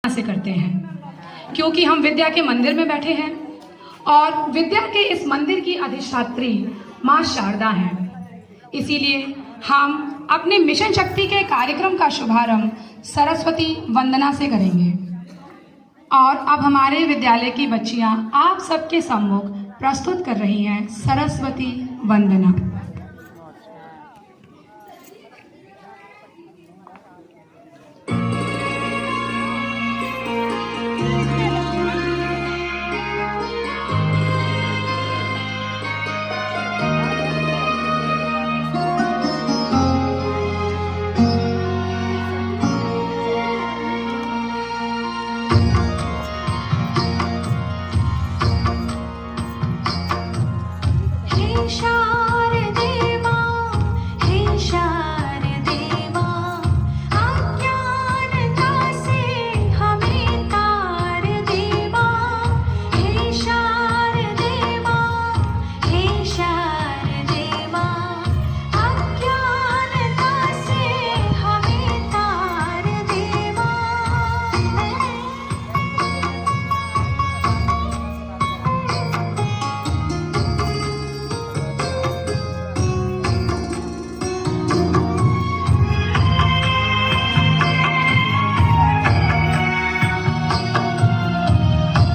से करते हैं, क्योंकि हम विद्या के मंदिर में बैठे हैं और विद्या के इस मंदिर की अधिष्ठात्री माँ शारदा हैं। इसीलिए हम अपने मिशन शक्ति के कार्यक्रम का शुभारंभ सरस्वती वंदना से करेंगे। और अब हमारे विद्यालय की बच्चियां आप सबके सम्मुख प्रस्तुत कर रही हैं सरस्वती वंदना।